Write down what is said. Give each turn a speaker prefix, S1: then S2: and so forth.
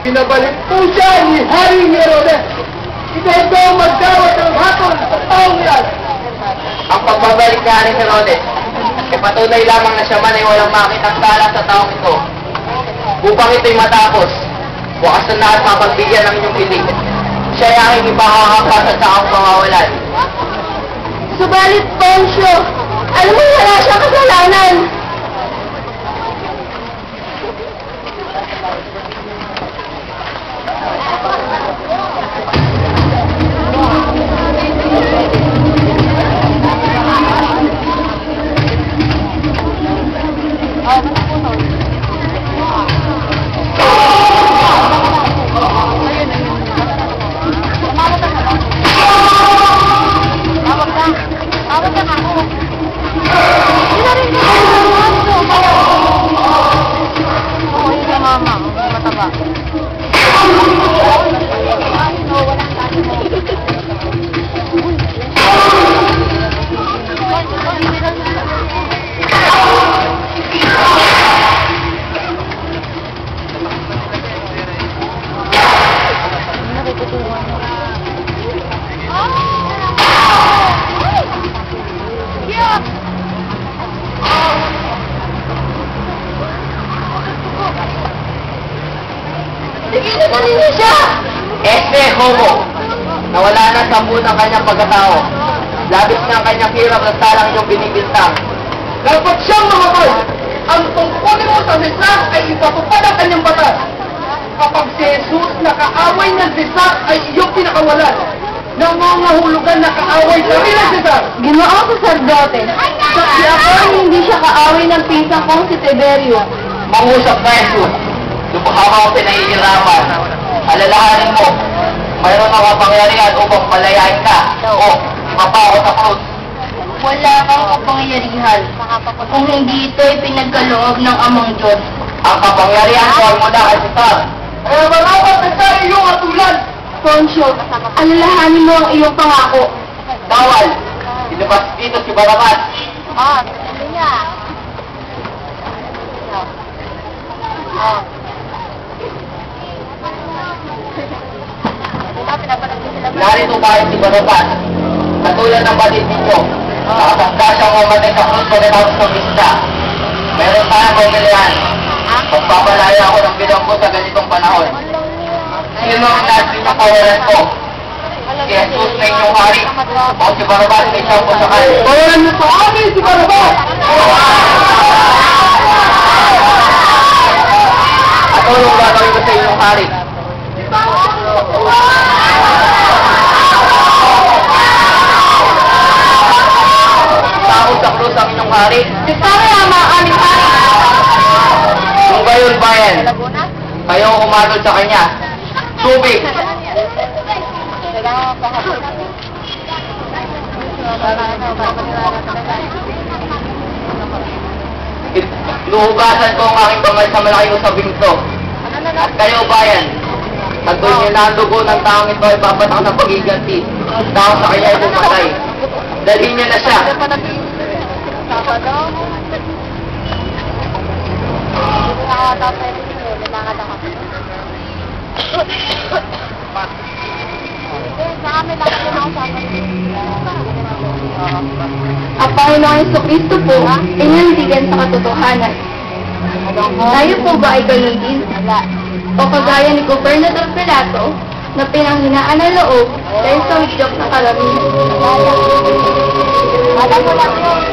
S1: Pinabalik po siya ni Haring Herodes. Ito magdawat ng hatol sa taong yan.
S2: Ang pagbabalik ni Haring Herodes, ay patunay lamang na siya man ay walang makitang sala sa taong ito. Upang ito'y matapos, bukas na lahat mapagbigyan ng inyong piling. Siya ay aking ipakakapa sa taong pangawalan.
S3: Subalit, Poncio, alam mo wala siyang kasalanan.
S2: Homo, nawala na sa buo ng kanyang pagkatao. Labis na ang kanyang hirap at salang iyong binibintang.
S1: Dapat siyang mamatay. Ang tungkulin mo sa Cesar ay ipatupad ang kanyang batas. Kapag si Jesus na kaaway ng Cesar ay iyong pinakawalan, nangangahulugan na kaaway kami ng Cesar.
S3: Ginoong saserdote, si ako ay hindi siya kaaway ng pinsan kong si Tiberio.
S2: Mangusap na Jesus, lubha mo ang pinahihirapan. Alalahanin mo, mayroon ang kapangyarihan upang palayain ka o mapako sa krus.
S3: Wala kang kapangyarihan kung hindi ito ay pinagkaloob ng Amang Diyos.
S2: Ang kapangyarihan ko ay mula kay Cesar.
S1: Kaya malapat na sa iyong atulan.
S3: Poncio, alalahanin mo ang iyong pangako.
S2: Bawal, ilabas dito si Barabas.
S3: Ano niya?
S2: Narito tayo si Barabas. Katulad ng batid ninyo, nakatanda siyang mamatay sa krus pagkatapos ng isda. Meron tayong pamilihan. Pagpapalaya ako ng bilang ko sa ganitong panahon. Sino ang natin na kawalan ko? Si Jesus na inyong hari o si Barabas na isang pasakal?
S1: Kawalan mo sa amin si Barabas!
S2: At anong gagawin ko sa inyong hari? Takot sa krus ang inyong hari?
S3: Kasama ang mga aming hari.
S2: Kung gayon bayan, kayo ang umatol sa kanya. Tubig! Luhugasan ko ang aking kamay sa malaking usabing ito. At kayo bayan, tagpon niyo na ang dugo ng taong ito ay papatak ng pagiganti. Dahil sa kanya ay pumatay. Dalhin niyo na siya.
S3: Ang Panginoong Jesucristo po ay nandigan sa katotohanan. Tayo po ba ay ganun din? O kagaya ni Gobernador Pilato na pinanghinaan ng loob dahil sa widyok ng karamihan? Alam mo lang yun.